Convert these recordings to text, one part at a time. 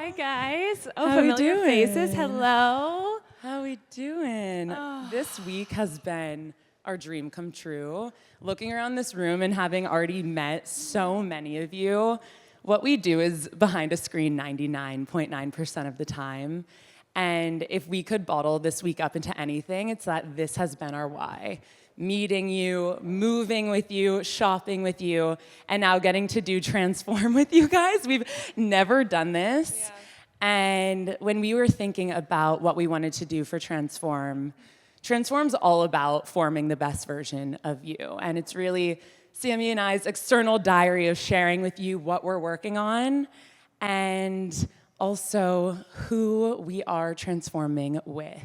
Hi, guys. Oh, How we familiar doing? faces. Hello. How we doing? Oh. This week has been our dream come true. Looking around this room and having already met so many of you, what we do is behind a screen 99.9% of the time. And if we could bottle this week up into anything, it's that this has been our why. Meeting you, moving with you, shopping with you, and now getting to do Transform with you guys. We've never done this. Yeah. And when we were thinking about what we wanted to do for Transform's all about forming the best version of you. And it's really Sammy and I's external diary of sharing with you what we're working on and also who we are transforming with.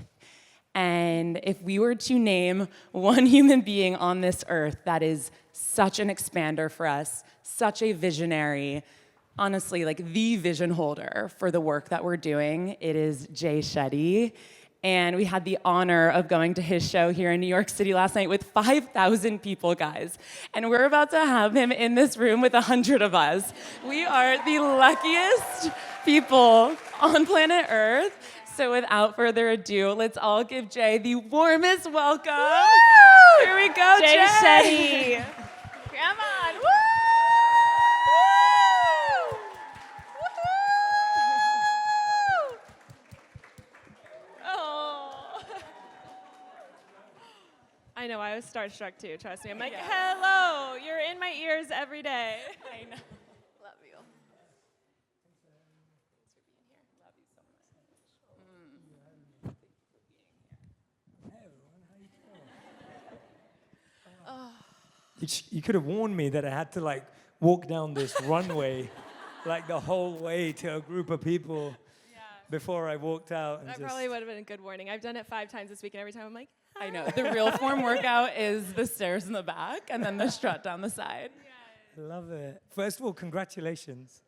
And if we were to name one human being on this earth that is such an expander for us, such a visionary, honestly, like the vision holder for the work that we're doing, it is Jay Shetty. And we had the honor of going to his show here in New York City last night with 5,000 people, guys. And we're about to have him in this room with 100 of us. We are the luckiest people on planet Earth. So without further ado, let's all give Jay the warmest welcome. Woo! Here we go, Jay. Jay Shetty. Come on. Woo! Oh. I know, I was starstruck too, trust me. I'm like, hello, you're in my ears every day. I know. Love you. You could have warned me that I had to like walk down this runway like the whole way to a group of people before I walked out. And That probably would have been a good warning. I've done it 5 times this week, and every time I'm like, I know. The real form workout is the stairs in the back and then the strut down the side. Love it. First of all, congratulations.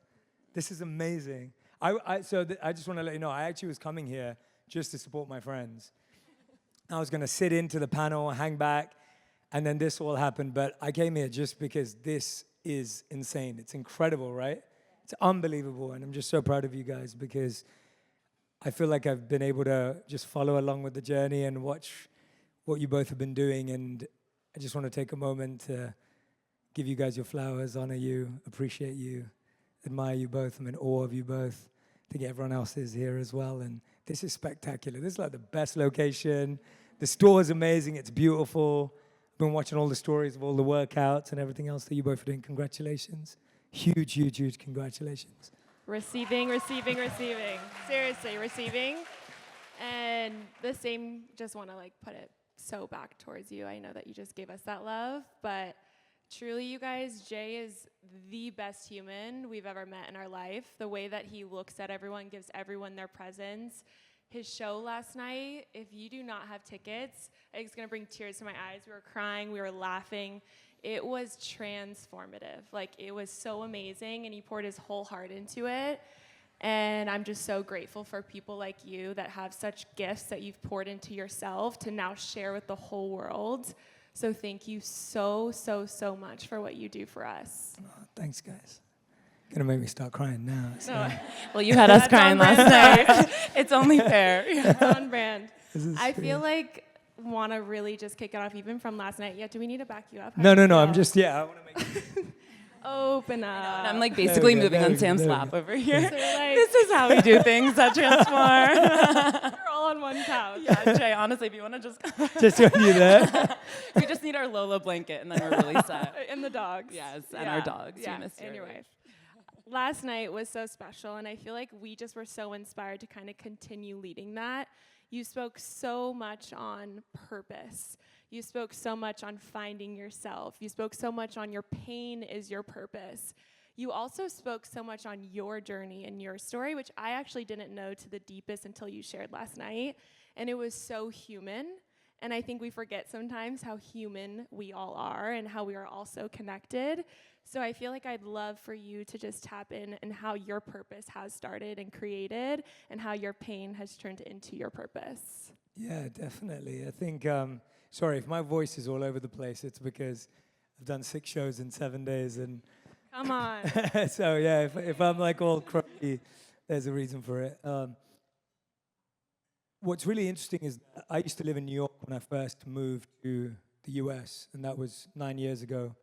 This is amazing. I just want to let you know, I actually was coming here just to support my friends. I was going to sit into the panel, hang back, and then this all happened. But I came here just because this is insane. It's incredible, right? It's unbelievable. And I'm just so proud of you guys because I feel like I've been able to just follow along with the journey and watch what you both have been doing. And I just want to take a moment to give you guys your flowers, honor you, appreciate you, admire you both. I'm in awe of you both. I think everyone else is here as well. And this is spectacular. This is like the best location. The store is amazing. It's beautiful. I've been watching all the stories of all the workouts and everything else that you both are doing. Congratulations. Huge, huge, huge congratulations. receiving. Seriously, receiving. And the same, just want to like put it so back towards you. I know that you just gave us that love, but truly, you guys, Jay is the best human we've ever met in our life. The way that he looks at everyone, gives everyone their presence. His show last night, if you do not have tickets, it's going to bring tears to my eyes. We were crying, we were laughing. It was transformative. Like, it was so amazing, and he poured his whole heart into it. And I'm just so grateful for people like you that have such gifts that you've poured into yourself to now share with the whole world. So thank you so, so, so much for what you do for us. Oh, thanks, guys. Gonna make me start crying now. So. No, Well, you had us crying last night. It's only fair. it's on brand. I great. feel like want to really just kick it off even from last night. Yeah, do we need to back you up? No. I'm just, I want to make Open up. And I'm like basically moving there on we go, Sam's there we lap go. over here. So we're like, This is how we do things at Transform. we're all on one couch. Yeah, Jay, honestly, if you want to just... just when you there. We just need our Lola blanket, and then we're really set. And the dogs. Yes, and our dogs. Yeah, You missed and your yours. wife. Last night was so special, and I feel like we just were so inspired to kind of continue leading that. You spoke so much on purpose. You spoke so much on finding yourself. You spoke so much on your pain is your purpose. You also spoke so much on your journey and your story, which I actually didn't know to the deepest until you shared last night. And it was so human. And I think we forget sometimes how human we all are and how we are all so connected. So I feel like I'd love for you to just tap in and how your purpose has started and created and how your pain has turned into your purpose. Yeah, definitely. I think, sorry, if my voice is all over the place, it's because I've done 6 shows in 7 days. And Come on. so, yeah, if I'm like all croaky, There's a reason for it. What's really interesting is that I used to live in New York when I first moved to the US, and that was 9 years ago.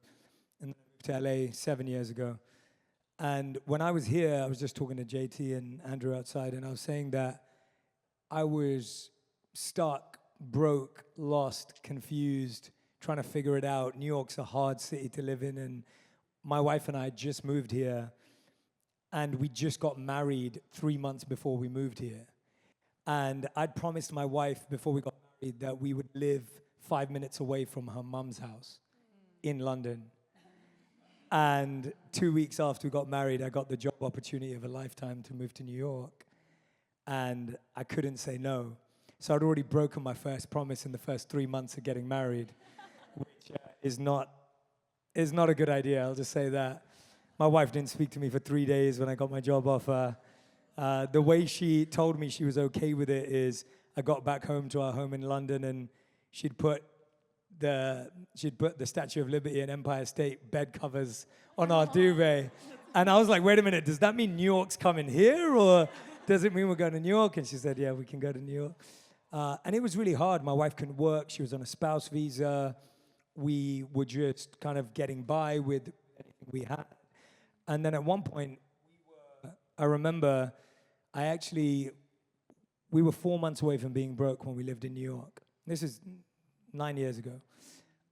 And then I moved to LA 7 years ago. And when I was here, I was just talking to JT and Andrew outside, and I was saying that I was stuck, broke, lost, confused, trying to figure it out. New York's a hard city to live in, and my wife and I had just moved here, and we just got married 3 months before we moved here. And I'd promised my wife before we got married that we would live 5 minutes away from her mum's house in London. And 2 weeks after we got married, I got the job opportunity of a lifetime to move to New York. And I couldn't say no. So I'd already broken my first promise in the first 3 months of getting married, which is not a good idea, I'll just say that. My wife didn't speak to me for 3 days when I got my job offer. The way she told me she was okay with it is I got back home to our home in London, and she'd put the Statue of Liberty and Empire State bed covers on our duvet. And I was like, wait a minute, does that mean New York's coming here, or does it mean we're going to New York? And she said, yeah, we can go to New York. And it was really hard. My wife couldn't work. She was on a spouse visa. We were just kind of getting by with anything we had. And then at one point, I remember we were 4 months away from being broke when we lived in New York. This is 9 years ago.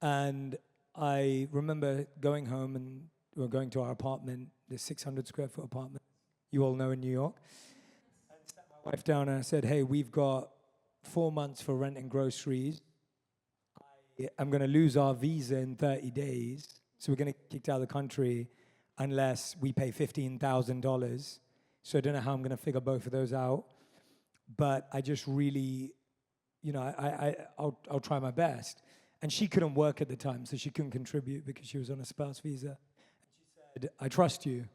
And I remember going home, and we were going to our apartment, this 600 square foot apartment you all know in New York. I sat my wife down and I said, hey, we've got 4 months for rent and groceries. I'm going to lose our visa in 30 days, so we're going to get kicked out of the country unless we pay $15,000. So I don't know how I'm going to figure both of those out. But I just really, I'll try my best. And she couldn't work at the time, so she couldn't contribute because she was on a spouse visa. And she said, I trust you.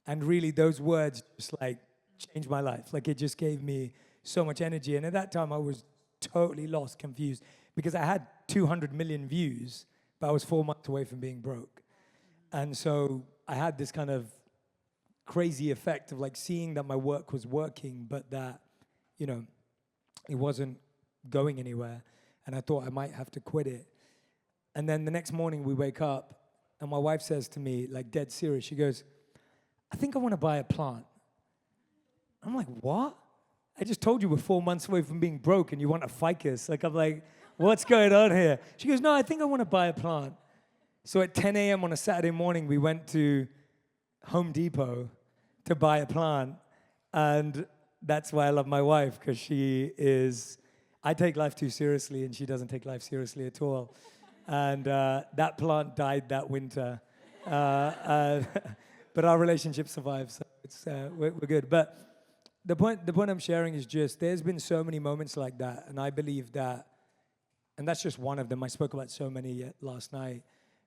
And really, those words just like changed my life. Like, it just gave me so much energy. And at that time, I was totally lost, confused, because I had 200 million views, but I was 4 months away from being broke. And so I had this kind of crazy effect of like seeing that my work was working, but that, it wasn't going anywhere. And I thought I might have to quit it. And then the next morning we wake up, and my wife says to me, like dead serious, she goes, I think I want to buy a plant. I'm like, what? I just told you we're 4 months away from being broke and you want a ficus. Like, I'm like, what's going on here? She goes, no, I think I want to buy a plant. So at 10 a.m. on a Saturday morning, we went to Home Depot to buy a plant. And that's why I love my wife, because I take life too seriously, and she doesn't take life seriously at all. And that plant died that winter. But our relationship survives, so we're good. But the point I'm sharing is just there's been so many moments like that, and I believe that, and that's just one of them. I spoke about so many last night,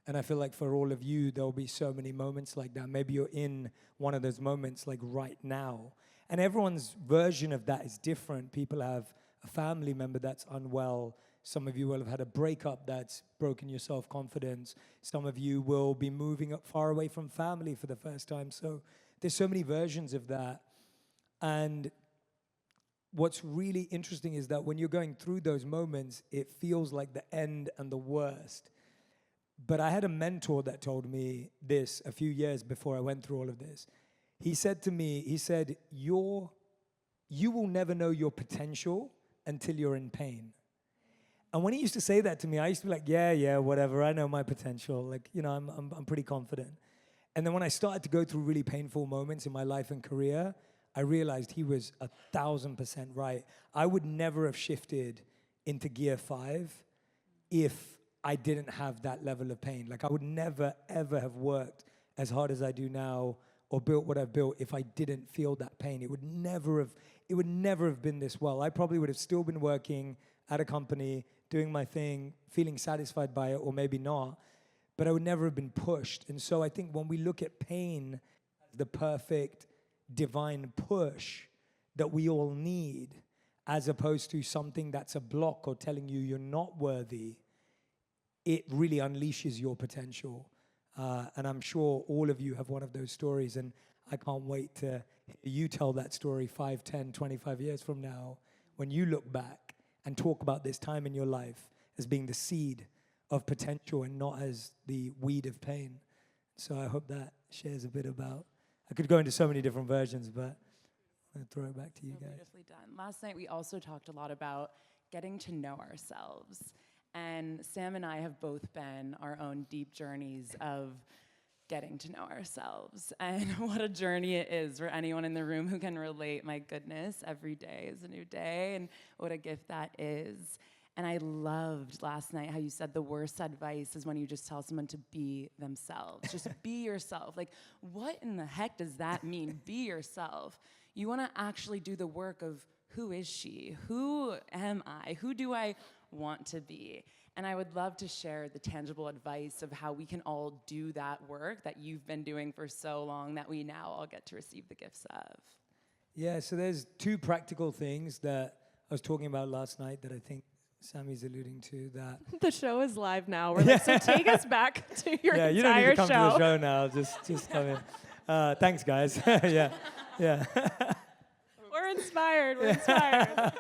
and I feel like for all of you, there'll be so many moments like that. Maybe you're in one of those moments like right now, and everyone's version of that is different. People have a family member that's unwell. Some of you will have had a breakup that's broken your self-confidence. Some of you will be moving up far away from family for the first time. So there's so many versions of that. And what's really interesting is that when you're going through those moments, it feels like the end and the worst. But I had a mentor that told me this a few years before I went through all of this. He said to me, you will never know your potential until you're in pain. And when he used to say that to me, I used to be like, yeah, whatever, I know my potential. Like, I'm pretty confident. And then when I started to go through really painful moments in my life and career, I realized he was 1,000% right. I would never have shifted into gear 5 if I didn't have that level of pain. Like, I would never, ever have worked as hard as I do now or built what I've built if I didn't feel that pain. It would never have been this well. I probably would have still been working at a company, doing my thing, feeling satisfied by it, or maybe not, but I would never have been pushed. And so I think when we look at pain as the perfect divine push that we all need, as opposed to something that's a block or telling you you're not worthy, it really unleashes your potential. And I'm sure all of you have one of those stories, and I can't wait to you tell that story 5, 10, 25 years from now, when you look back and talk about this time in your life as being the seed of potential and not as the weed of pain. So I hope that shares a bit about, I could go into so many different versions, but I'm going to throw it back to you guys. Beautifully done. Last night we also talked a lot about getting to know ourselves. And Sam and I have both been our own deep journeys of getting to know ourselves. And what a journey it is for anyone in the room who can relate. My goodness, every day is a new day, and what a gift that is. And I loved last night how you said the worst advice is when you just tell someone to be themselves. Just be yourself. Like, what in the heck does that mean? Be yourself. You want to actually do the work of who is she? Who am I? Who do I want to be? And I would love to share the tangible advice of how we can all do that work that you've been doing for so long that we now all get to receive the gifts of. Yeah, so there's 2 practical things that I was talking about last night that I think Sammy's alluding to. That The show is live now. We're like, so take us back to your yeah, entire you don't need to come show. to the show now. Just come in. Thanks, guys. yeah. We're inspired. We're inspired.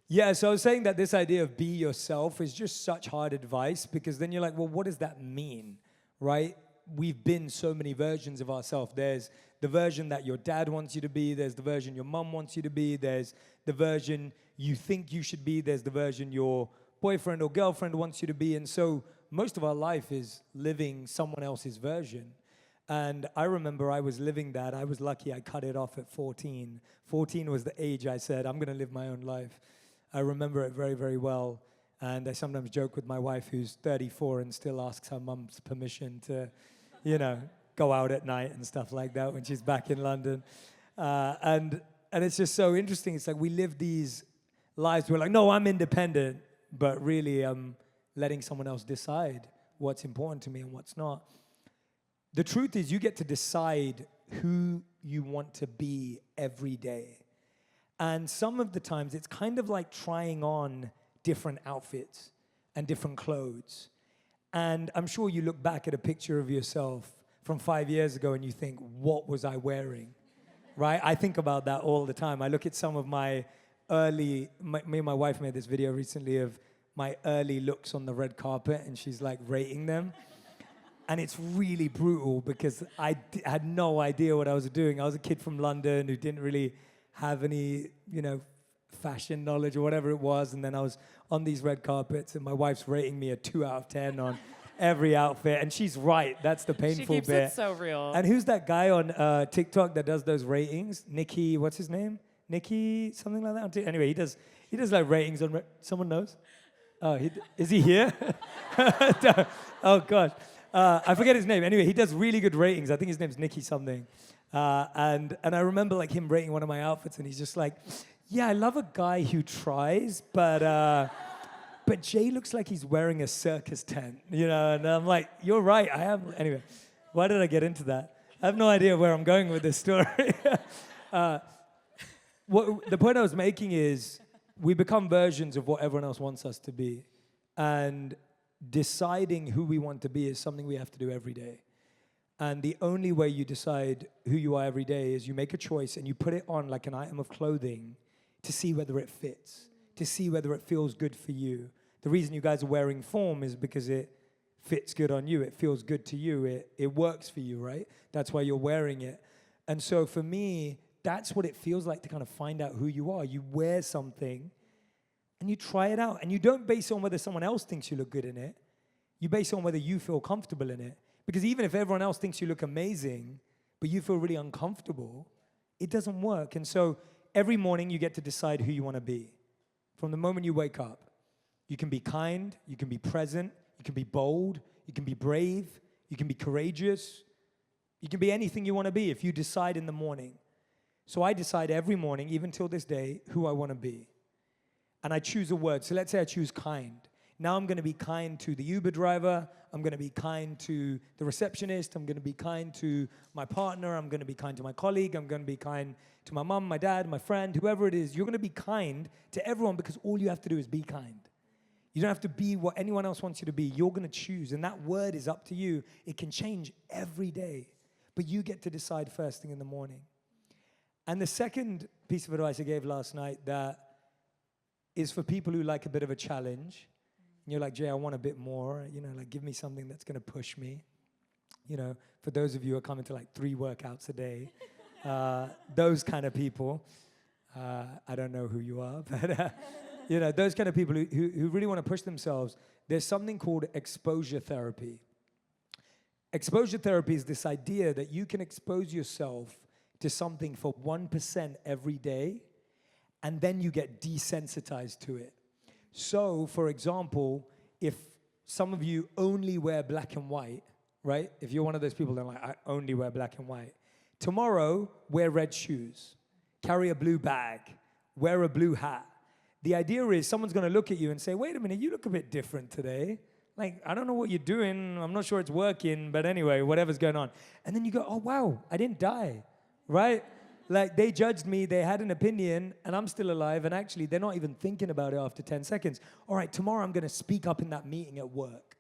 Yeah, so I was saying that this idea of be yourself is just such hard advice, because then you're like, well, what does that mean, right? We've been so many versions of ourselves. There's the version that your dad wants you to be. There's the version your mom wants you to be. There's the version you think you should be. There's the version your boyfriend or girlfriend wants you to be. And so most of our life is living someone else's version. And I remember I was living that. I was lucky I cut it off at 14. 14 was the age I said, I'm going to live my own life. I remember it very, very well. And I sometimes joke with my wife, who's 34 and still asks her mum's permission to, go out at night and stuff like that when she's back in London. And it's just so interesting. It's like we live these lives. We're like, no, I'm independent. But really, I'm letting someone else decide what's important to me and what's not. The truth is, you get to decide who you want to be every day. And some of the times, it's kind of like trying on different outfits and different clothes. And I'm sure you look back at a picture of yourself from 5 years ago and you think, what was I wearing? Right? I think about that all the time. I look at some of me and my wife made this video recently of my early looks on the red carpet, and she's like rating them. And it's really brutal because I had no idea what I was doing. I was a kid from London who didn't really have any, fashion knowledge or whatever it was. And then I was on these red carpets, and my wife's rating me a 2 out of 10 on every outfit. And she's right. That's the painful bit. She keeps it so real. And who's that guy on TikTok that does those ratings? Nikki, what's his name? Nikki, something like that. Anyway, he does like ratings on. Someone knows? Oh, is he here? Oh gosh. I forget his name. Anyway, he does really good ratings. I think his name's Nicky something. And I remember like him rating one of my outfits, and he's just like, yeah, I love a guy who tries, but Jay looks like he's wearing a circus tent, And I'm like, you're right, I am. Anyway, why did I get into that? I have no idea where I'm going with this story. The point I was making is we become versions of what everyone else wants us to be. And deciding who we want to be is something we have to do every day. And the only way you decide who you are every day is you make a choice and you put it on like an item of clothing to see whether it fits, to see whether it feels good for you. The reason you guys are wearing FORM is because it fits good on you. It feels good to you. It works for you, right? That's why you're wearing it. And so for me, that's what it feels like to kind of find out who you are. You wear something and you try it out. And you don't base it on whether someone else thinks you look good in it. You base it on whether you feel comfortable in it. Because even if everyone else thinks you look amazing, but you feel really uncomfortable, it doesn't work. And so every morning you get to decide who you want to be. From the moment you wake up, you can be kind, you can be present, you can be bold, you can be brave, you can be courageous. You can be anything you want to be if you decide in the morning. So I decide every morning, even till this day, who I want to be. And I choose a word. So let's say I choose kind. Now I'm going to be kind to the Uber driver. I'm going to be kind to the receptionist. I'm going to be kind to my partner. I'm going to be kind to my colleague. I'm going to be kind to my mom, my dad, my friend, whoever it is. You're going to be kind to everyone because all you have to do is be kind. You don't have to be what anyone else wants you to be. You're going to choose, and that word is up to you. It can change every day, but you get to decide first thing in the morning. And the second piece of advice I gave last night that is for people who like a bit of a challenge. And you're like, Jay, I want a bit more. Like give me something that's going to push me. For those of you who are coming to like 3 workouts a day, those kind of people. I don't know who you are, but those kind of people who really want to push themselves. There's something called exposure therapy. Exposure therapy is this idea that you can expose yourself to something for 1% every day, and then you get desensitized to it. So, for example, if some of you only wear black and white, right? If you're one of those people that are like, I only wear black and white. Tomorrow, wear red shoes, carry a blue bag, wear a blue hat. The idea is someone's going to look at you and say, wait a minute, you look a bit different today. Like, I don't know what you're doing. I'm not sure it's working, but anyway, whatever's going on. And then you go, oh, wow, I didn't die, right? Like, they judged me, they had an opinion, and I'm still alive, and actually, they're not even thinking about it after 10 seconds. All right, tomorrow I'm going to speak up in that meeting at work.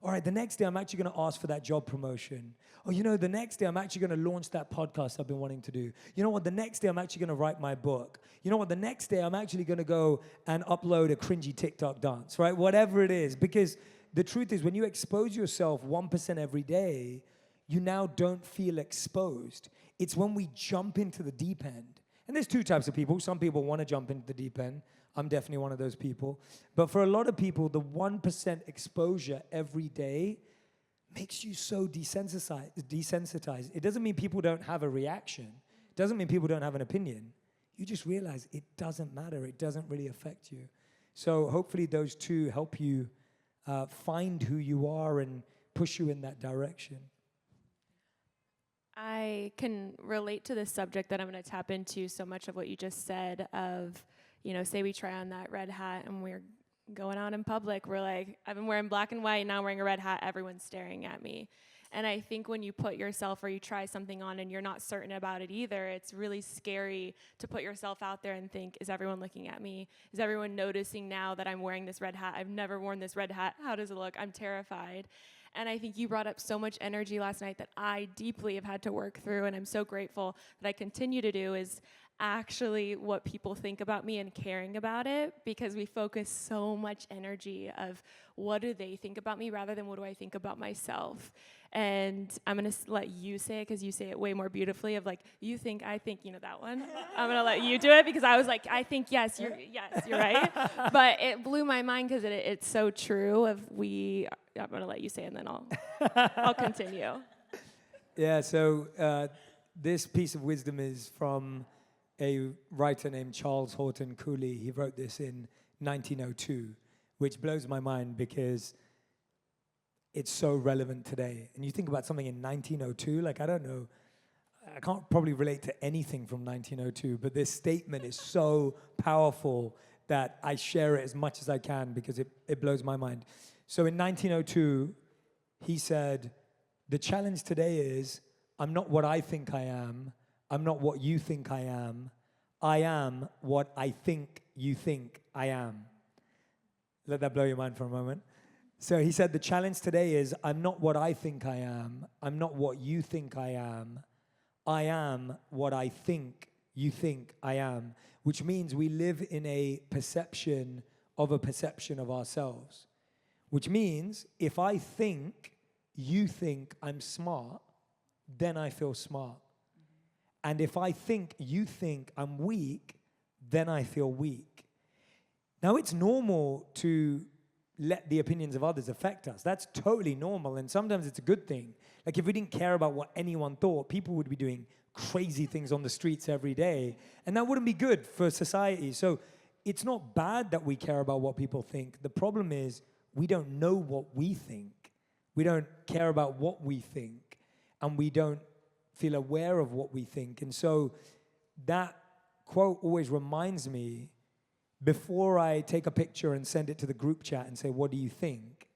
All right, the next day I'm actually going to ask for that job promotion. Or, the next day I'm actually going to launch that podcast I've been wanting to do. You know what, the next day I'm actually going to write my book. You know what, the next day I'm actually going to go and upload a cringy TikTok dance, right? Whatever it is. Because the truth is, when you expose yourself 1% every day, you now don't feel exposed. It's when we jump into the deep end. And there's 2 types of people. Some people want to jump into the deep end. I'm definitely one of those people. But for a lot of people, the 1% exposure every day makes you so desensitized. It doesn't mean people don't have a reaction. It doesn't mean people don't have an opinion. You just realize it doesn't matter. It doesn't really affect you. So hopefully those 2 help you find who you are and push you in that direction. I can relate to this subject that I'm going to tap into so much of what you just said of, say we try on that red hat and we're going out in public. We're like, I've been wearing black and white, now I'm wearing a red hat, everyone's staring at me. And I think when you put yourself or you try something on and you're not certain about it either, it's really scary to put yourself out there and think, is everyone looking at me? Is everyone noticing now that I'm wearing this red hat? I've never worn this red hat. How does it look? I'm terrified. And I think you brought up so much energy last night that I deeply have had to work through, and I'm so grateful that I continue to do, is actually what people think about me and caring about it, because we focus so much energy of what do they think about me rather than what do I think about myself. And I'm going to let you say it because you say it way more beautifully of like, you think, I think, that one. I'm going to let you do it because I was like, I think, yes, you're right. But it blew my mind because it's so true I'm going to let you say it and then I'll continue. Yeah, so this piece of wisdom is from a writer named Charles Horton Cooley. He wrote this in 1902, which blows my mind because it's so relevant today. And you think about something in 1902, like, I don't know, I can't probably relate to anything from 1902, but this statement is so powerful that I share it as much as I can because it blows my mind. So in 1902, he said, the challenge today is, I'm not what I think I am. I'm not what you think I am. I am what I think you think I am. Let that blow your mind for a moment. So he said, the challenge today is, I'm not what I think I am. I'm not what you think I am. I am what I think you think I am, which means we live in a perception of ourselves, which means if I think you think I'm smart, then I feel smart. And if I think you think I'm weak, then I feel weak. Now, it's normal to let the opinions of others affect us. That's totally normal, and sometimes it's a good thing. Like, if we didn't care about what anyone thought, people would be doing crazy things on the streets every day, and that wouldn't be good for society. So it's not bad that we care about what people think. The problem is we don't know what we think. We don't care about what we think, and we don't feel aware of what we think. And so that quote always reminds me, before I take a picture and send it to the group chat and say, what do you think?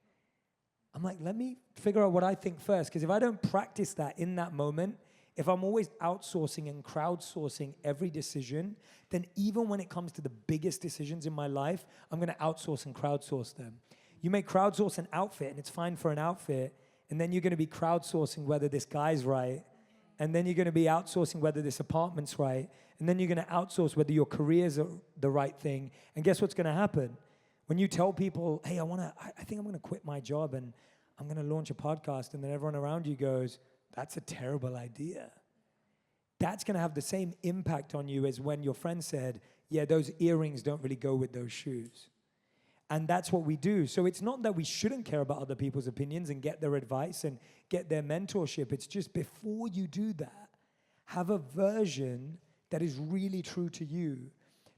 I'm like, let me figure out what I think first. Because if I don't practice that in that moment, if I'm always outsourcing and crowdsourcing every decision, then even when it comes to the biggest decisions in my life, I'm going to outsource and crowdsource them. You may crowdsource an outfit, and it's fine for an outfit, and then you're going to be crowdsourcing whether this guy's right, and then you're going to be outsourcing whether this apartment's right, and then you're going to outsource whether your career's the right thing. And guess what's going to happen? When you tell people, hey, I think I'm going to quit my job and I'm going to launch a podcast, and then everyone around you goes, that's a terrible idea. That's going to have the same impact on you as when your friend said, yeah, those earrings don't really go with those shoes. And that's what we do. So it's not that we shouldn't care about other people's opinions and get their advice and get their mentorship. It's just before you do that, have a version that is really true to you.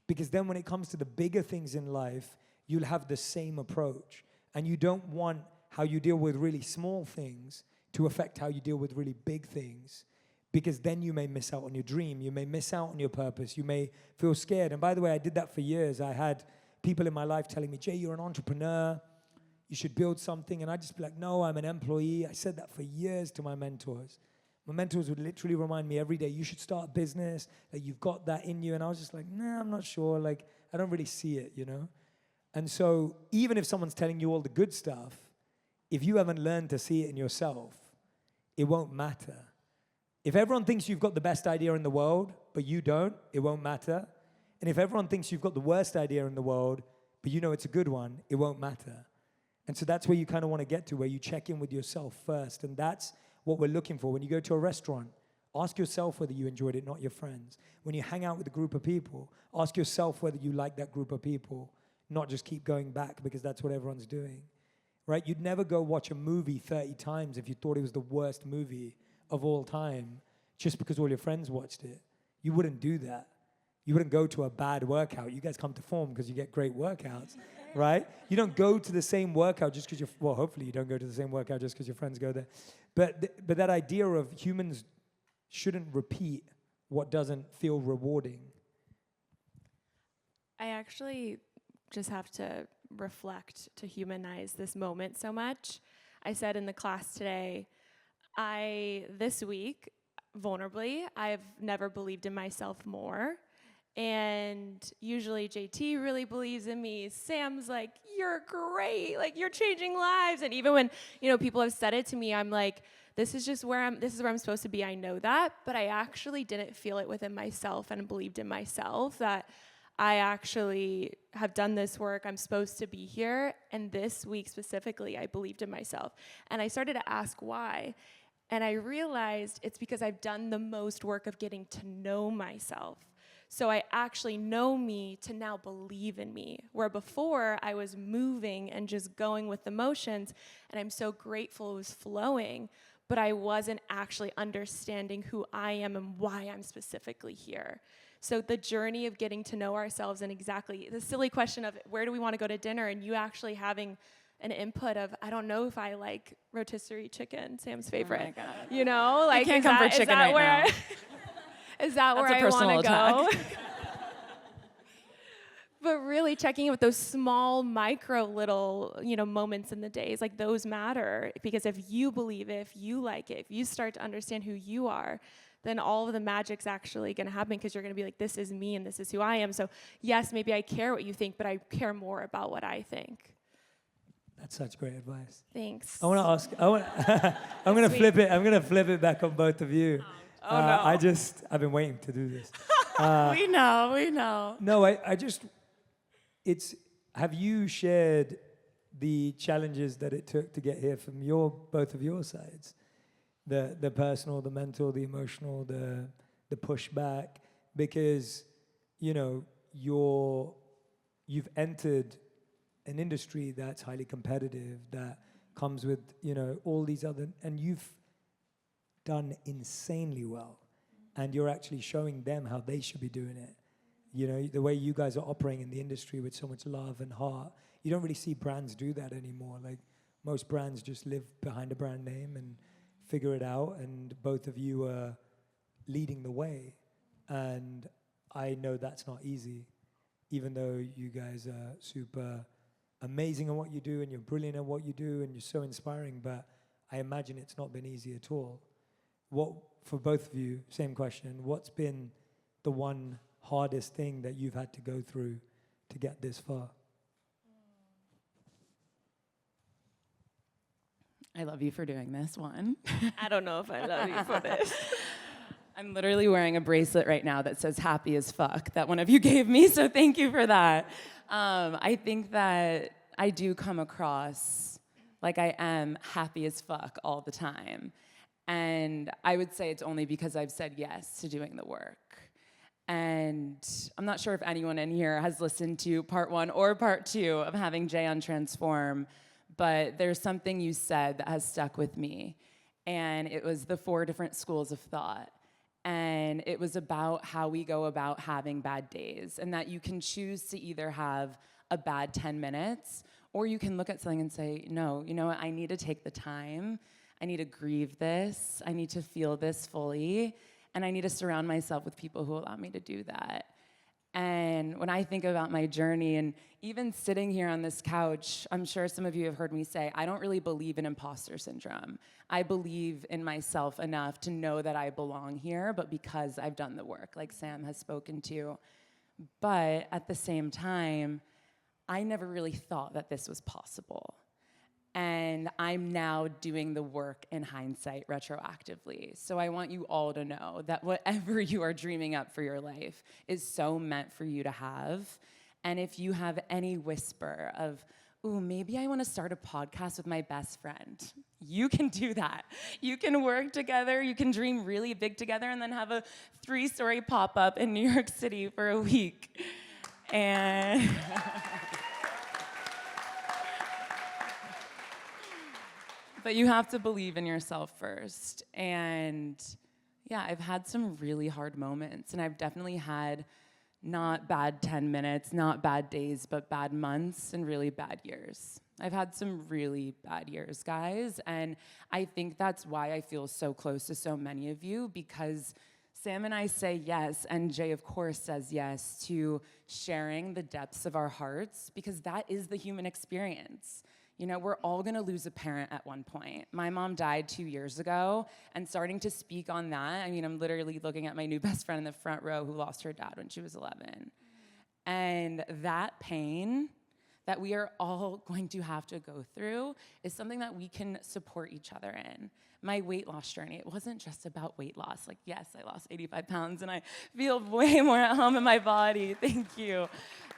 Because then when it comes to the bigger things in life, you'll have the same approach. And you don't want how you deal with really small things to affect how you deal with really big things. Because then you may miss out on your dream. You may miss out on your purpose. You may feel scared. And by the way, I did that for years. I had people in my life telling me, Jay, you're an entrepreneur. You should build something. And I'd just be like, no, I'm an employee. I said that for years to my mentors. My mentors would literally remind me every day, you should start a business, that you've got that in you. And I was just like, nah, I'm not sure. Like, I don't really see it, you know? And so even if someone's telling you all the good stuff, if you haven't learned to see it in yourself, it won't matter. If everyone thinks you've got the best idea in the world, but you don't, it won't matter. And if everyone thinks you've got the worst idea in the world, but you know it's a good one, it won't matter. And so that's where you kind of want to get to, where you check in with yourself first. And that's what we're looking for. When you go to a restaurant, ask yourself whether you enjoyed it, not your friends. When you hang out with a group of people, ask yourself whether you like that group of people, not just keep going back because that's what everyone's doing. Right? You'd never go watch a movie 30 times if you thought it was the worst movie of all time just because all your friends watched it. You wouldn't do that. You wouldn't go to a bad workout. You guys come to Form because you get great workouts, right? You don't go to the same workout just because well, hopefully you don't go to the same workout just because your friends go there. But that idea of humans shouldn't repeat what doesn't feel rewarding. I actually just have to reflect to humanize this moment so much. I said in the class today, this week, vulnerably, I've never believed in myself more. And usually JT really believes in me. Sam's like, you're great. Like, you're changing lives. And even when, people have said it to me, I'm like, this is where I'm supposed to be. I know that. But I actually didn't feel it within myself and believed in myself that I actually have done this work. I'm supposed to be here. And this week specifically, I believed in myself. And I started to ask why. And I realized it's because I've done the most work of getting to know myself. So I actually know me to now believe in me. Where before I was moving and just going with the motions, and I'm so grateful it was flowing, but I wasn't actually understanding who I am and why I'm specifically here. So the journey of getting to know ourselves, and exactly the silly question of where do we want to go to dinner, and you actually having an input of, I don't know if I like rotisserie chicken, Sam's favorite. Oh my God. Like, I can't come for chicken right now. Is that where I want to go? But really checking in with those small, micro little, moments in the days, like those matter. Because if you believe it, if you like it, if you start to understand who you are, then all of the magic's actually going to happen because you're going to be like, this is me and this is who I am. So yes, maybe I care what you think, but I care more about what I think. That's such great advice. Thanks. I want to ask, I'm going to flip it. I'm going to flip it back on both of you. Oh, no. I've been waiting to do this. We know. No, have you shared the challenges that it took to get here from both of your sides? The personal, the mental, the emotional, the pushback, because, you've entered an industry that's highly competitive, that comes with, all these other, and you've done insanely well, and you're actually showing them how they should be doing it. The way you guys are operating in the industry with so much love and heart, you don't really see brands do that anymore. Like, most brands just live behind a brand name and figure it out, and both of you are leading the way. And I know that's not easy, even though you guys are super amazing at what you do, and you're brilliant at what you do, and you're so inspiring, but I imagine it's not been easy at all. For both of you, same question, what's been the one hardest thing that you've had to go through to get this far? I love you for doing this one. I don't know if I love you for this. I'm literally wearing a bracelet right now that says happy as fuck that one of you gave me, so thank you for that. I think that I do come across like I am happy as fuck all the time. And I would say it's only because I've said yes to doing the work. And I'm not sure if anyone in here has listened to part 1 or part 2 of having Jay on Transform, but there's something you said that has stuck with me. And it was the 4 different schools of thought. And it was about how we go about having bad days, and that you can choose to either have a bad 10 minutes, or you can look at something and say, no, you know what, I need to take the time. I need to grieve this. I need to feel this fully. And I need to surround myself with people who allow me to do that. And when I think about my journey, and even sitting here on this couch, I'm sure some of you have heard me say, I don't really believe in imposter syndrome. I believe in myself enough to know that I belong here, but because I've done the work, like Sam has spoken to. But at the same time, I never really thought that this was possible. And I'm now doing the work in hindsight retroactively. So I want you all to know that whatever you are dreaming up for your life is so meant for you to have. And if you have any whisper of, ooh, maybe I want to start a podcast with my best friend, you can do that. You can work together, you can dream really big together, and then have a 3-story pop-up in New York City for a week. And but you have to believe in yourself first. And yeah, I've had some really hard moments, and I've definitely had not bad 10 minutes, not bad days, but bad months and really bad years. I've had some really bad years, guys, and I think that's why I feel so close to so many of you, because Sam and I say yes, and Jay, of course, says yes to sharing the depths of our hearts, because that is the human experience. You know, we're all gonna lose a parent at one point. My mom died 2 years ago, and starting to speak on that, I mean, I'm literally looking at my new best friend in the front row who lost her dad when she was 11. And that pain that we are all going to have to go through is something that we can support each other in. My weight loss journey, it wasn't just about weight loss. Like, yes, I lost 85 pounds and I feel way more at home in my body, thank you.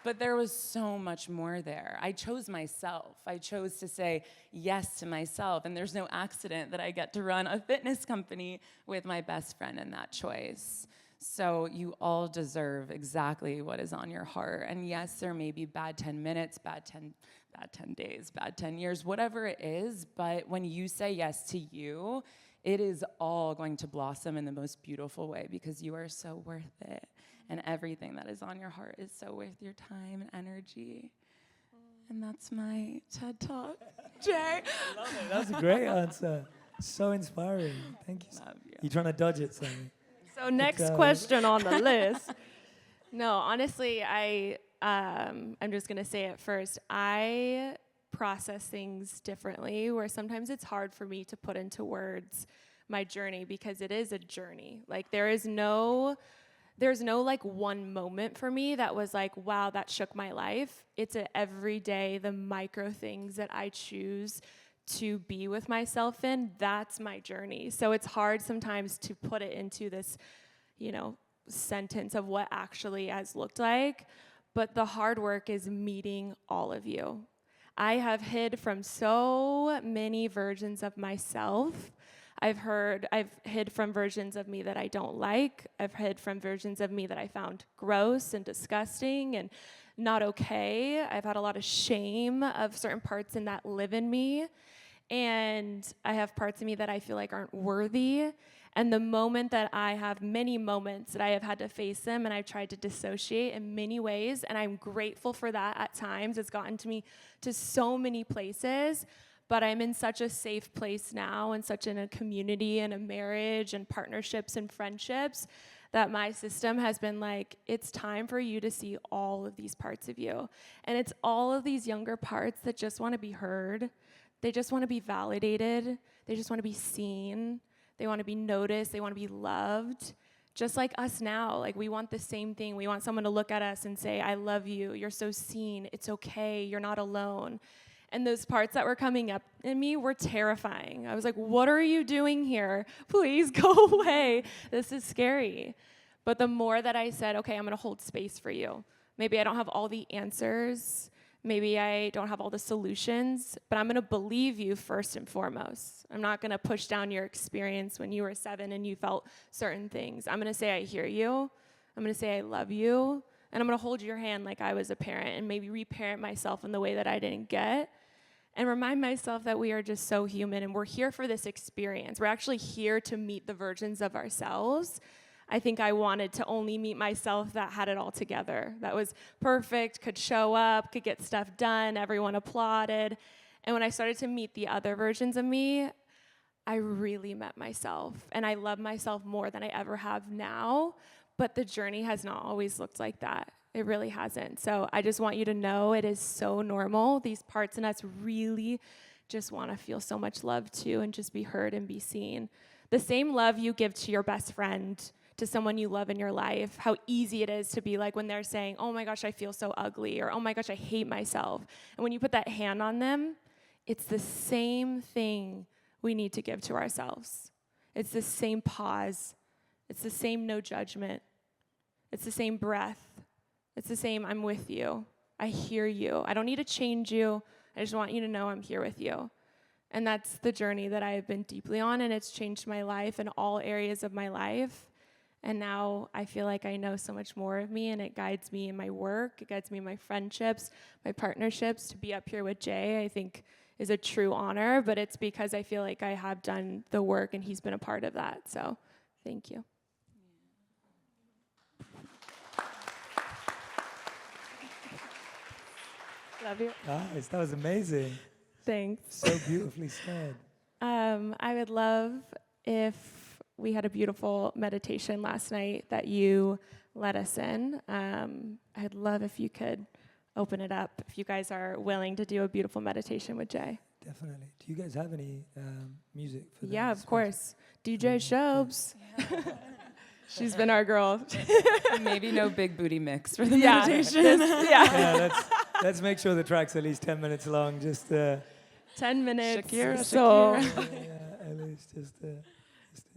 But there was so much more there. I chose myself. I chose to say yes to myself, and there's no accident that I get to run a fitness company with my best friend in that choice. So you all deserve exactly what is on your heart. And yes, there may be bad 10 minutes, bad 10 days, bad 10 years, whatever it is, but when you say yes to you, it is all going to blossom in the most beautiful way, because you are so worth it. And everything that is on your heart is so worth your time and energy. And that's my TED Talk. Jay? I love it. That's a great answer. So inspiring. Thank you. Love you. You're trying to dodge it, Sammy. So next question on the list. No, honestly, I'm just gonna say it first. I process things differently, where sometimes it's hard for me to put into words my journey, because it is a journey. Like, there's no like one moment for me that was like, wow, that shook my life. It's a everyday, the micro things that I choose to be with myself in, that's my journey. So it's hard sometimes to put it into this, sentence of what actually has looked like. But the hard work is meeting all of you. I have hid from so many versions of myself. I've hid from versions of me that I don't like. I've hid from versions of me that I found gross and disgusting and not okay. I've had a lot of shame of certain parts in that live in me. And I have parts of me that I feel like aren't worthy. And the moment that I have many moments that I have had to face them, and I've tried to dissociate in many ways, and I'm grateful for that at times. It's gotten to me to so many places, but I'm in such a safe place now, and such in a community and a marriage and partnerships and friendships, that my system has been like, it's time for you to see all of these parts of you. And it's all of these younger parts that just want to be heard. They just want to be validated. They just want to be seen. They want to be noticed. They want to be loved. Just like us now, like, we want the same thing. We want someone to look at us and say, I love you. You're so seen. It's okay. You're not alone. And those parts that were coming up in me were terrifying. I was like, what are you doing here? Please go away. This is scary. But the more that I said, okay, I'm going to hold space for you. Maybe I don't have all the answers. Maybe I don't have all the solutions, but I'm going to believe you first and foremost. I'm not going to push down your experience when you were 7 and you felt certain things. I'm going to say I hear you. I'm going to say I love you. And I'm going to hold your hand like I was a parent and maybe reparent myself in the way that I didn't get. And remind myself that we are just so human and we're here for this experience. We're actually here to meet the versions of ourselves. I think I wanted to only meet myself that had it all together, that was perfect, could show up, could get stuff done, everyone applauded. And when I started to meet the other versions of me, I really met myself. And I love myself more than I ever have now. But the journey has not always looked like that. It really hasn't. So I just want you to know it is so normal. These parts in us really just want to feel so much love too and just be heard and be seen. The same love you give to your best friend, to someone you love in your life, how easy it is to be like when they're saying, oh my gosh, I feel so ugly, or oh my gosh, I hate myself. And when you put that hand on them, it's the same thing we need to give to ourselves. It's the same pause. It's the same no judgment. It's the same breath. It's the same, I'm with you. I hear you. I don't need to change you. I just want you to know I'm here with you. And that's the journey that I have been deeply on, and it's changed my life in all areas of my life. And now I feel like I know so much more of me, and it guides me in my work. It guides me in my friendships, my partnerships. To be up here with Jay, I think, is a true honor, but it's because I feel like I have done the work, and he's been a part of that. So thank you. Love you. Guys, that was amazing. Thanks. So beautifully said. I would love if we had a beautiful meditation last night that you led us in. I'd love if you could open it up, if you guys are willing to do a beautiful meditation with Jay. Definitely. Do you guys have any music for that? Yeah, of course. DJ Shobes. She's been our girl. Maybe no big booty mix for the Yeah. meditation. Yeah. Let's make sure the track's at least 10 minutes long. Just 10 minutes. Shakira, So at least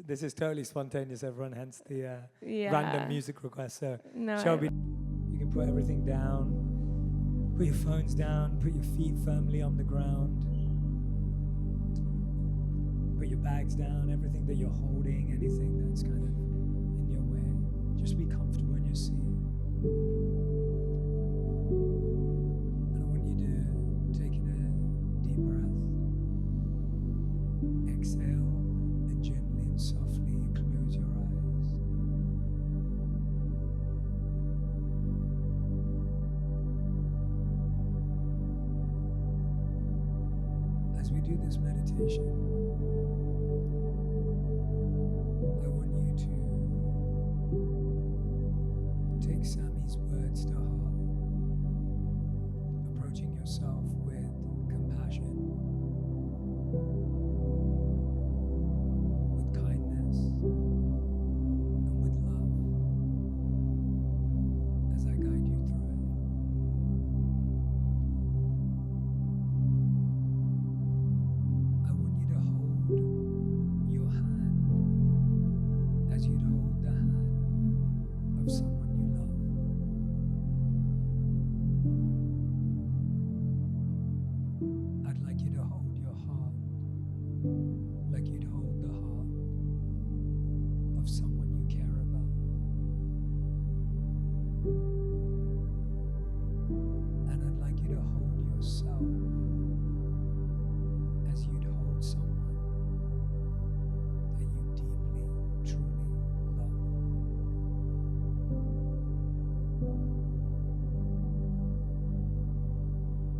this is totally spontaneous, everyone. Hence the yeah. random music request. So No. Shelby, you can put everything down. Put your phones down. Put your feet firmly on the ground. Put your bags down. Everything that you're holding, anything that's kind of in your way. Just be comfortable in your seat. And I want you to take in a deep breath. Exhale and gently and softly close your eyes. As we do this meditation, I want you to take Sammy's words to heart, approaching yourself with compassion, with kindness, and with love as I guide you through it. I want you to hold your hand as you'd hold the hand of someone you love. I'd like you to hold your heart like you'd hold the heart of someone you care about. And I'd like you to hold yourself as you'd hold someone that you deeply, truly love.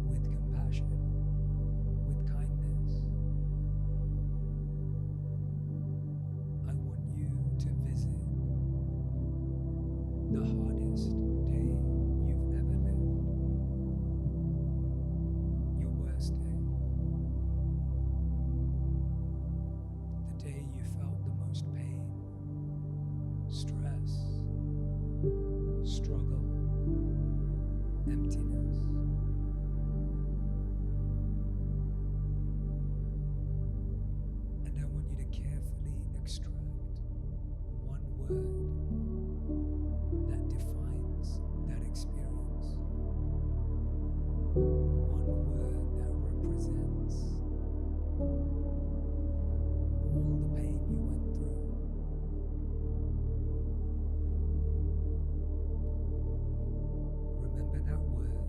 With compassion, with kindness, I want you to visit the hardest day you've ever lived, your worst day, the day you felt the most pain, stress, struggle, emptiness. one word that represents all the pain you went through. Remember that word.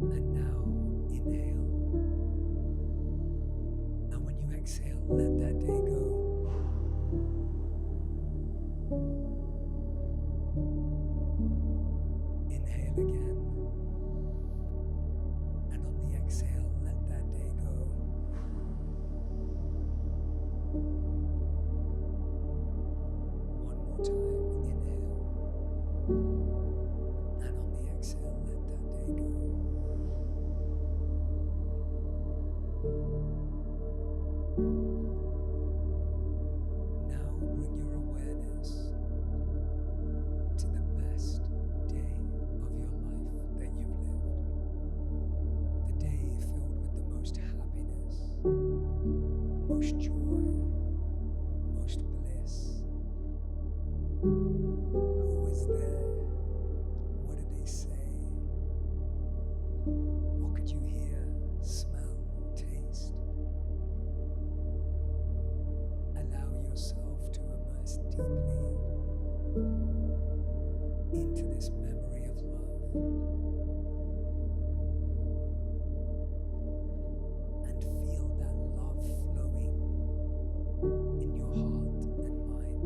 And now inhale. And when you exhale, let that day go. Inhale again. And on the exhale, let that day go. One more time, inhale. And on the exhale, let that day go. Now bring your awareness to the best day of your life that you've lived. The day filled with the most happiness, most joy, most bliss. Who was there? What did they say? What could you hear, smell, taste? Allow yourself to immerse deeply into this memory of love and feel that love flowing in your heart and mind,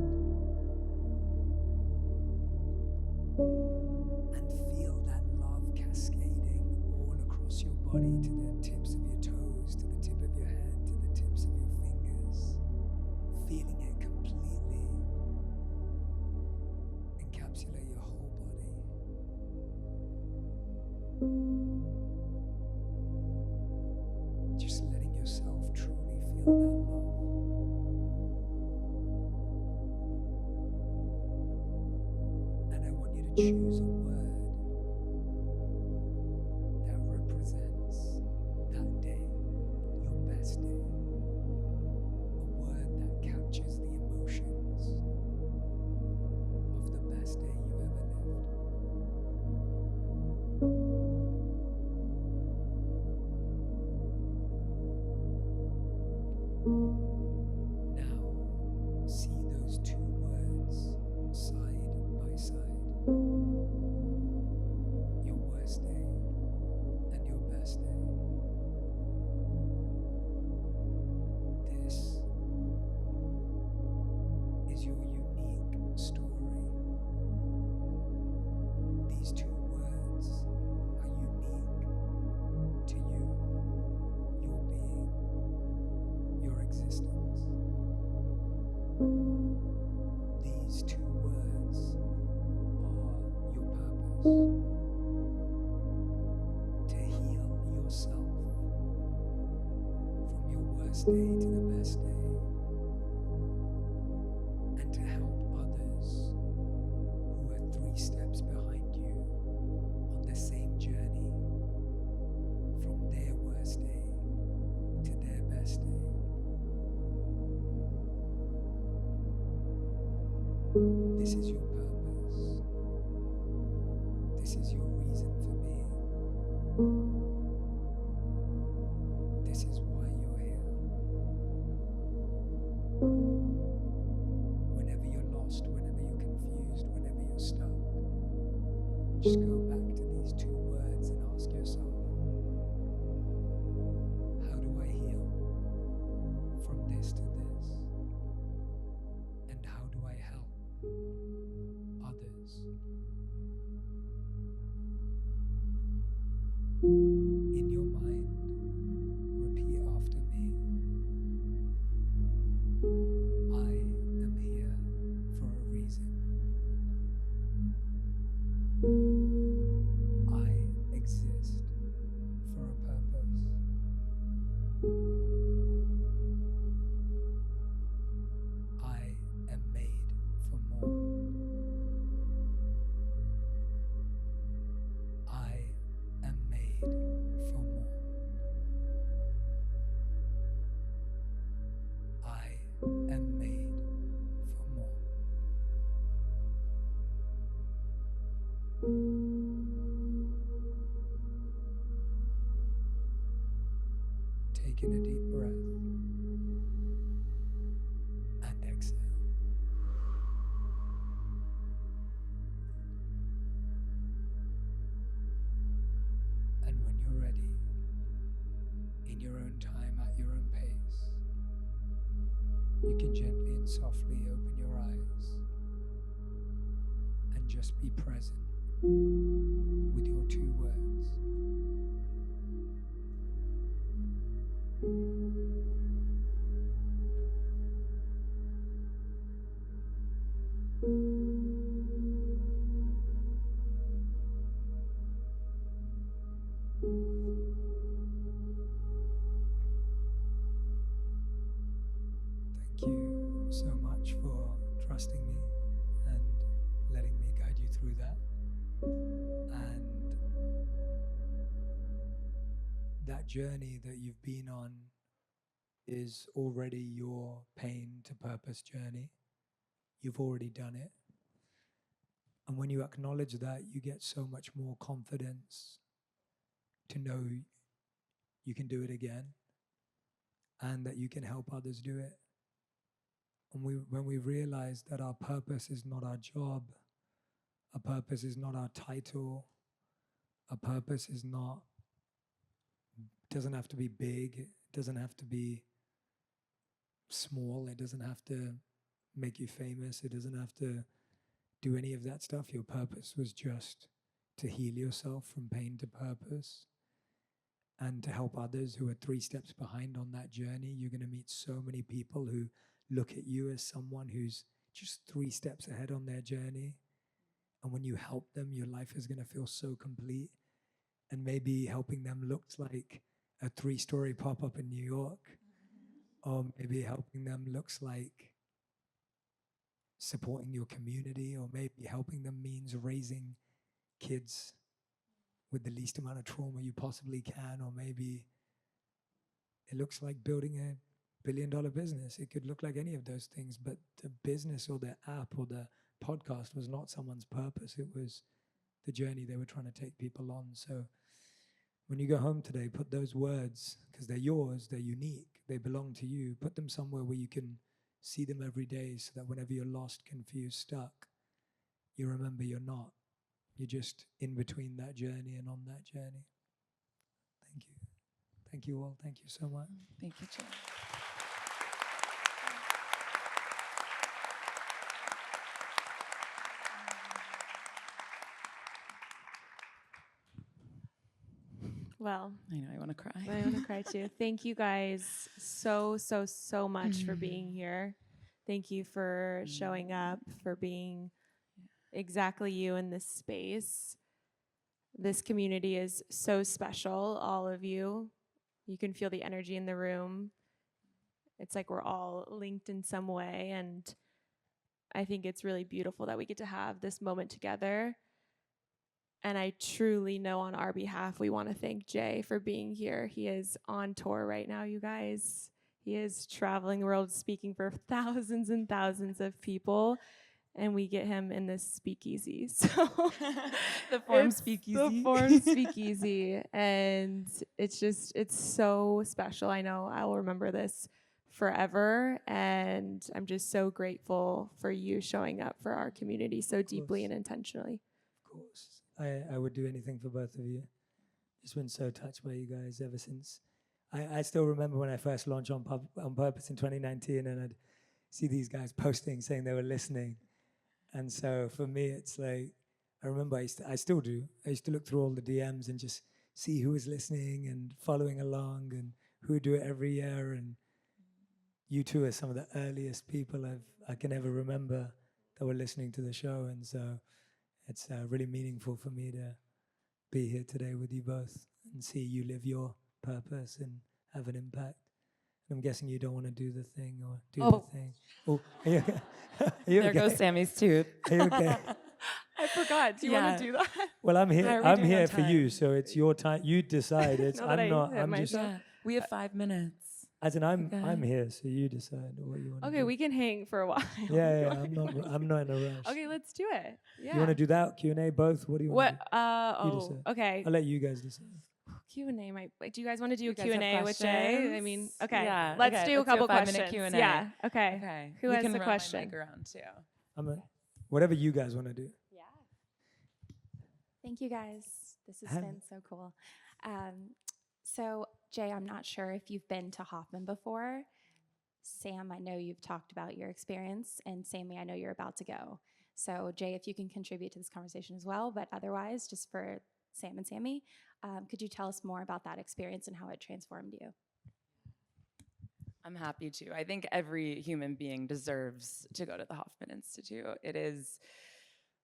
and feel that love cascading all across your body to the tips of your toes, to the tip of your head, to the tips of your fingers, feeling it completely encapsulate your whole body. Just letting yourself truly feel that love. And I want you to choose a word that represents that day, your best day. A word that captures the emotions of the best day you've ever lived. Now, see those two words side by side. Your worst day and your best day. This is your unique story. These two words are unique to you, your being, your existence. These two words are your purpose. To heal yourself from your worst day to the best day, and to help others who are 3 steps behind you on the same journey from their worst day to their best day. This is your purpose. This is your reason for being. This is why you're here. Whenever you're lost, whenever you're confused, whenever you're stuck, just go back to these two words and ask yourself, how do I heal from this to this? And how do I help others? In your mind, repeat after me. I am here for a reason. I exist for a purpose. I am made for more. I am made for more. I am made for more. taking a deep breath. And exhale. And when you're ready, in your own time, at your own pace, you can gently and softly open your eyes and just be present with your 2 words. Thank you so much for trusting me and letting me guide you through that. And that journey that you've been on is already your pain to purpose journey. You've already done it. And when you acknowledge that, you get so much more confidence to know you can do it again and that you can help others do it. And when we realize that our purpose is not our job, our purpose is not our title, our purpose is not, doesn't have to be big, it doesn't have to be small, it doesn't have to make you famous, it doesn't have to do any of that stuff. Your purpose was just to heal yourself from pain to purpose and to help others who are 3 steps behind on that journey. You're going to meet so many people who look at you as someone who's just 3 steps ahead on their journey. And when you help them, your life is going to feel so complete. And maybe helping them looks like a 3-story pop-up in New York. Or maybe helping them looks like supporting your community, or maybe helping them means raising kids with the least amount of trauma you possibly can, or maybe it looks like building a billion-dollar business. It could look like any of those things, but the business or the app or the podcast was not someone's purpose. It was the journey they were trying to take people on. So when you go home today, put those words, because they're yours, they're unique, they belong to you, put them somewhere where you can see them every day so that whenever you're lost, confused, stuck, you remember you're not. You're just in between that journey and on that journey. Thank you. Thank you all. Thank you so much. Thank you, Jay. Well, I know, I want to cry. I want to cry too. Thank you guys so much for being here. Thank you for showing up, for being exactly you in this space. This community is so special, all of you. You can feel the energy in the room. It's like we're all linked in some way, and I think it's really beautiful that we get to have this moment together. And I truly know on our behalf, we want to thank Jay for being here. He is on tour right now, you guys. He is traveling the world, speaking for thousands and thousands of people. And we get him in this speakeasy. So The FORM speakeasy. The FORM speakeasy. And it's so special. I know I will remember this forever. And I'm just so grateful for you showing up for our community so deeply and intentionally. Of course. I would do anything for both of you. Just been so touched by you guys ever since. I still remember when I first launched on Purpose in 2019, and I'd see these guys posting saying they were listening. And so for me, it's like, I remember I still do. I used to look through all the DMs and just see who was listening and following along and who would do it every year. And you two are some of the earliest people I can ever remember that were listening to the show. And so it's really meaningful for me to be here today with you both and see you live your purpose and have an impact. And I'm guessing you don't want to do the thing or do the thing. Oh, are you okay? There goes Sammy's tooth. Are you okay? I forgot. Do you want to do that? Well, I'm here. Are we I'm doing here on for time? you, so it's your time. You decide. It's Now that I'm I not. hit I'm just. myself. We have 5 minutes. As in, I'm Okay. here, so you decide what you want. Okay, do. we can hang for a while. Yeah. I'm not in a rush. Okay, let's do it. Yeah. You want to do that Q&A both? What do you want What? to do? You decide. Okay. I'll let you guys decide. Q&A might. Do you guys want to do You a guys Q&A have with Jay? I questions? mean, okay. Yeah, Let's okay, do a couple 5-minute questions. Q&A. Yeah. Okay. Okay. Who we has can the run question? my mic around too. Whatever you guys want to do. Yeah. Thank you guys. This has Hi. been so cool. So, Jay, I'm not sure if you've been to Hoffman before. Sam, I know you've talked about your experience, and Sammy, I know you're about to go. So, Jay, if you can contribute to this conversation as well, but otherwise, just for Sam and Sammy, could you tell us more about that experience and how it transformed you? I'm happy to. I think every human being deserves to go to the Hoffman Institute.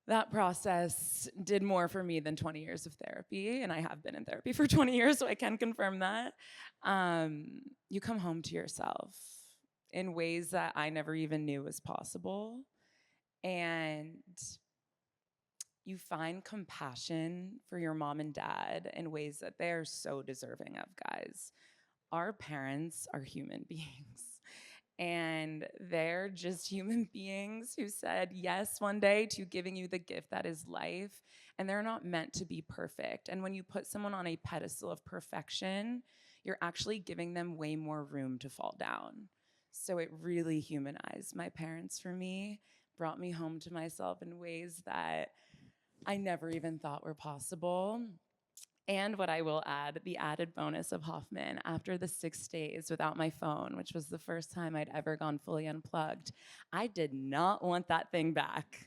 That process did more for me than 20 years of therapy, and I have been in therapy for 20 years, so I can confirm that. You come home to yourself in ways that I never even knew was possible, and you find compassion for your mom and dad in ways that they're so deserving of, guys. Our parents are human beings. And they're just human beings who said yes one day to giving you the gift that is life. And they're not meant to be perfect. And when you put someone on a pedestal of perfection, you're actually giving them way more room to fall down. So it really humanized my parents for me, brought me home to myself in ways that I never even thought were possible. And what I will add, the added bonus of Hoffman, after the 6 days without my phone, which was the first time I'd ever gone fully unplugged, I did not want that thing back.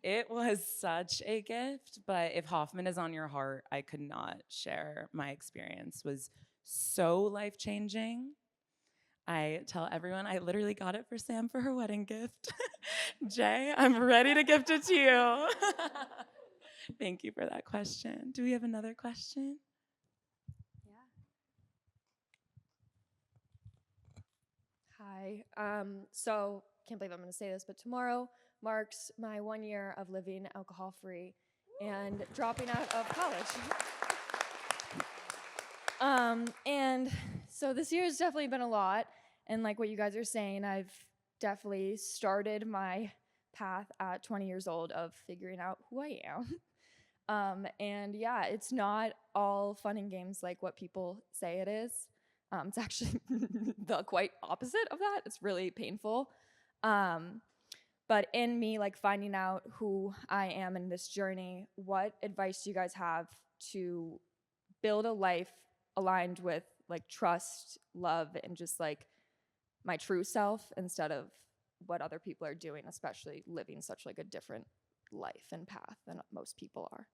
It was such a gift, but if Hoffman is on your heart, I could not share. My experience was so life-changing. I tell everyone I literally got it for Sam for her wedding gift. Jay, I'm ready to gift it to you. Thank you for that question. Do we have another question? Hi. So can't believe I'm going to say this, but tomorrow marks my 1 year of living alcohol-free and dropping out of college. And so this year has definitely been a lot. And like what you guys are saying, I've definitely started my path at 20 years old of figuring out who I am. And yeah, it's not all fun and games like what people say it is. It's actually the quite opposite of that. It's really painful. But in me, like finding out who I am in this journey, what advice do you guys have to build a life aligned with like trust, love, and just like my true self instead of what other people are doing, especially living such like a different life and path than most people are?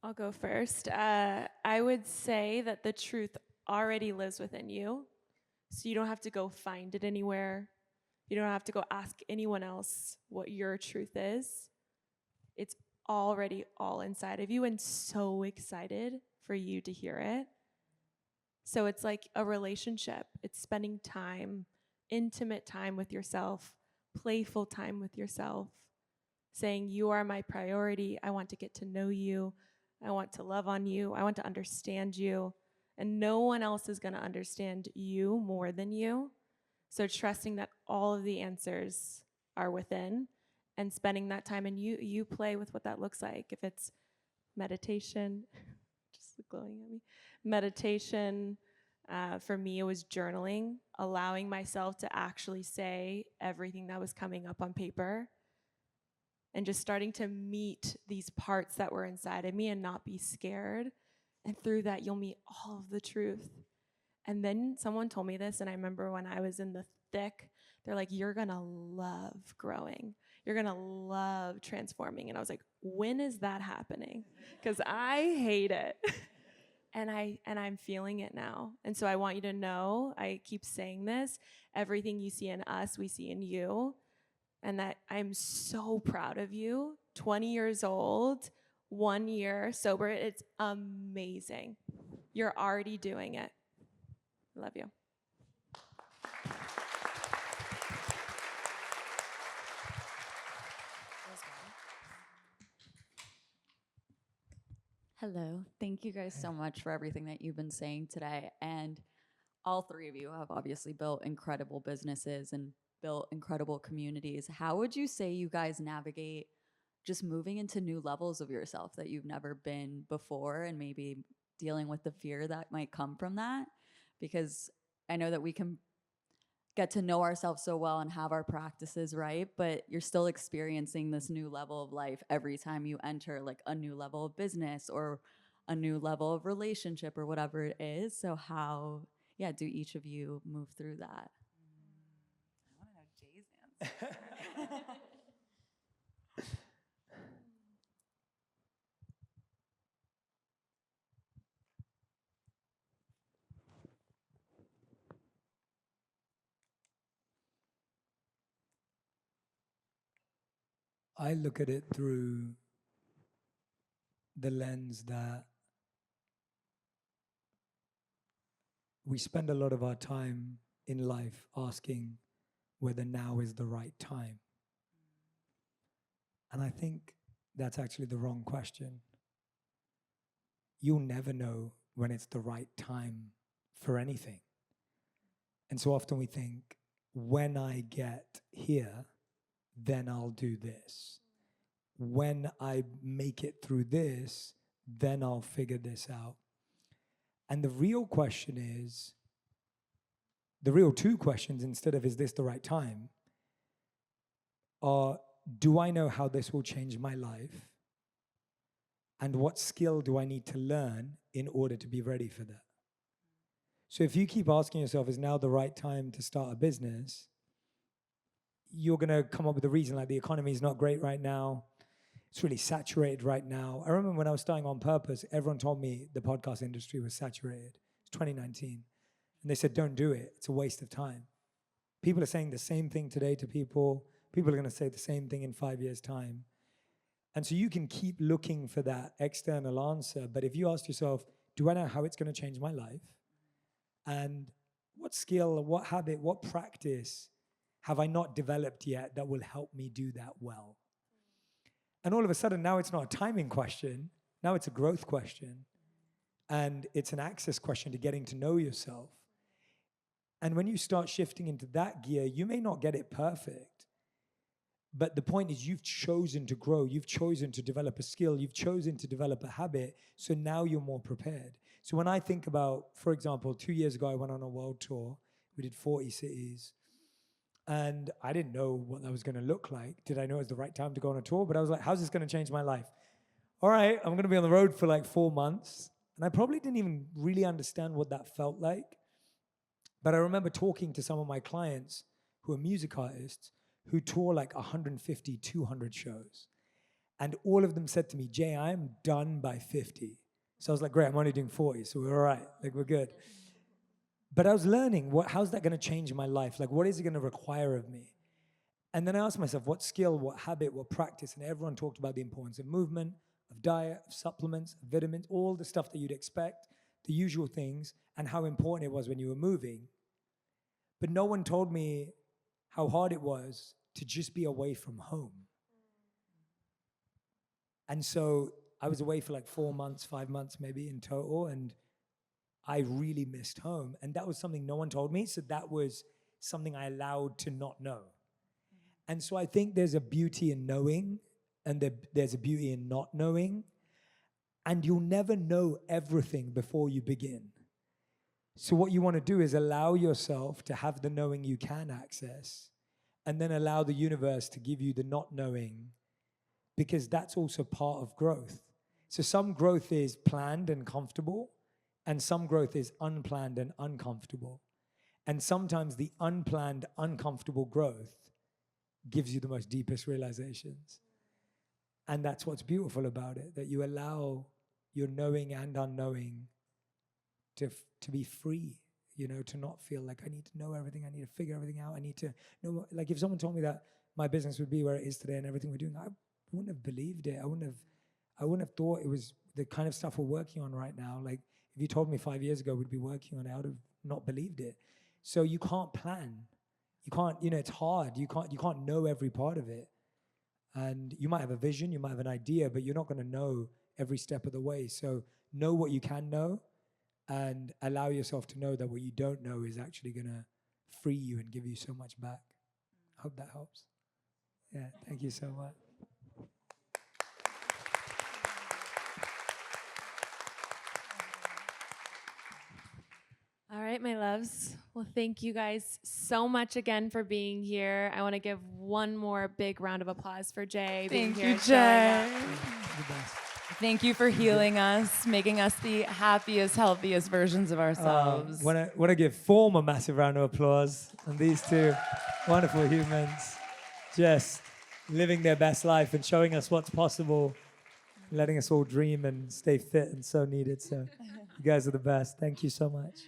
I'll go first. I would say that the truth already lives within you, so you don't have to go find it anywhere. You don't have to go ask anyone else what your truth is. It's already all inside of you, and so excited for you to hear it. So it's like a relationship. It's spending time, intimate time with yourself, playful time with yourself, saying, you are my priority. I want to get to know you. I want to love on you. I want to understand you. And no one else is going to understand you more than you. So trusting that all of the answers are within and spending that time, and you play with what that looks like. If it's meditation, just glowing at me, meditation, for me it was journaling, allowing myself to actually say everything that was coming up on paper, and just starting to meet these parts that were inside of me and not be scared. And through that, you'll meet all of the truth. And then someone told me this, and I remember when I was in the thick, they're like, you're gonna love growing. You're gonna love transforming. And I was like, when is that happening? Because I hate it. And I'm feeling it now. And so I want you to know, I keep saying this, everything you see in us, we see in you. And that I'm so proud of you. 20 years old, 1 year sober, it's amazing. You're already doing it. Love you. Hello. Thank you guys so much for everything that you've been saying today. And all three of you have obviously built incredible businesses and built incredible communities. How would you say you guys navigate just moving into new levels of yourself that you've never been before, and maybe dealing with the fear that might come from that. Because I know that we can get to know ourselves so well and have our practices right, but you're still experiencing this new level of life every time you enter like a new level of business or a new level of relationship or whatever it is. So how, yeah, do each of you move through that? I want to know Jay's answer. I look at it through the lens that we spend a lot of our time in life asking whether now is the right time. And I think that's actually the wrong question. You'll never know when it's the right time for anything. And so often we think, when I get here, then I'll do this. When I make it through this, then I'll figure this out. And the real question is, the real two questions instead of is this the right time, are do I know how this will change my life? And what skill do I need to learn in order to be ready for that? So if you keep asking yourself, is now the right time to start a business? You're going to come up with a reason like the economy is not great right now. It's really saturated right now. I remember when I was starting On Purpose, everyone told me the podcast industry was saturated. It's 2019. And they said, don't do it. It's a waste of time. People are saying the same thing today to people. People are going to say the same thing in 5 years' time. And so you can keep looking for that external answer. But if you ask yourself, do I know how it's going to change my life? And what skill, what habit, what practice have I not developed yet that will help me do that well? And all of a sudden, now it's not a timing question. Now it's a growth question. And it's an access question to getting to know yourself. And when you start shifting into that gear, you may not get it perfect. But the point is, you've chosen to grow. You've chosen to develop a skill. You've chosen to develop a habit. So now you're more prepared. So when I think about, for example, 2 years ago, I went on a world tour. We did 40 cities. And I didn't know what that was going to look like. Did I know it was the right time to go on a tour? But I was like, how's this going to change my life? All right, I'm going to be on the road for like 4 months. And I probably didn't even really understand what that felt like. But I remember talking to some of my clients who are music artists who tour like 150, 200 shows. And all of them said to me, Jay, I am done by 50. So I was like, great, I'm only doing 40, so we're all right, like we're good. But I was learning, how's that going to change my life? Like, what is it going to require of me? And then I asked myself, what skill, what habit, what practice? And everyone talked about the importance of movement, of diet, of supplements, of vitamins, all the stuff that you'd expect, the usual things, and how important it was when you were moving. But no one told me how hard it was to just be away from home. And so I was away for like 4 months, 5 months maybe in total, and I really missed home. And that was something no one told me, so that was something I allowed to not know. And so I think there's a beauty in knowing, and there's a beauty in not knowing, and you'll never know everything before you begin. So what you want to do is allow yourself to have the knowing you can access, and then allow the universe to give you the not knowing, because that's also part of growth. So some growth is planned and comfortable, and some growth is unplanned and uncomfortable. And sometimes the unplanned, uncomfortable growth gives you the most deepest realizations. And that's what's beautiful about it, that you allow your knowing and unknowing to be free, to not feel like I need to know everything, I need to figure everything out, I need to know, like if someone told me that my business would be where it is today and everything we're doing, I wouldn't have believed it. I wouldn't have thought it was the kind of stuff we're working on right now. Like if you told me 5 years ago we'd be working on it, I would have not believed it. So you can't plan. You can't, it's hard. You can't know every part of it. And you might have a vision, you might have an idea, but you're not going to know every step of the way. So know what you can know, and allow yourself to know that what you don't know is actually going to free you and give you so much back. I hope that helps. Yeah, thank you so much. right, my loves. Well, thank you guys so much again for being here. I want to give one more big round of applause for Jay being Thank here you, and showing Jay. up. The best. Thank you for healing us, making us the happiest, healthiest versions of ourselves. Want to give Form a massive round of applause. And these two wonderful humans just living their best life and showing us what's possible, letting us all dream and stay fit and so needed. So you guys are the best. Thank you so much.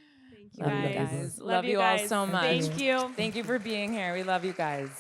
Thank you Love you guys. guys. Love Love you you all guys. so much. Thank you. Thank you for being here. We love you guys.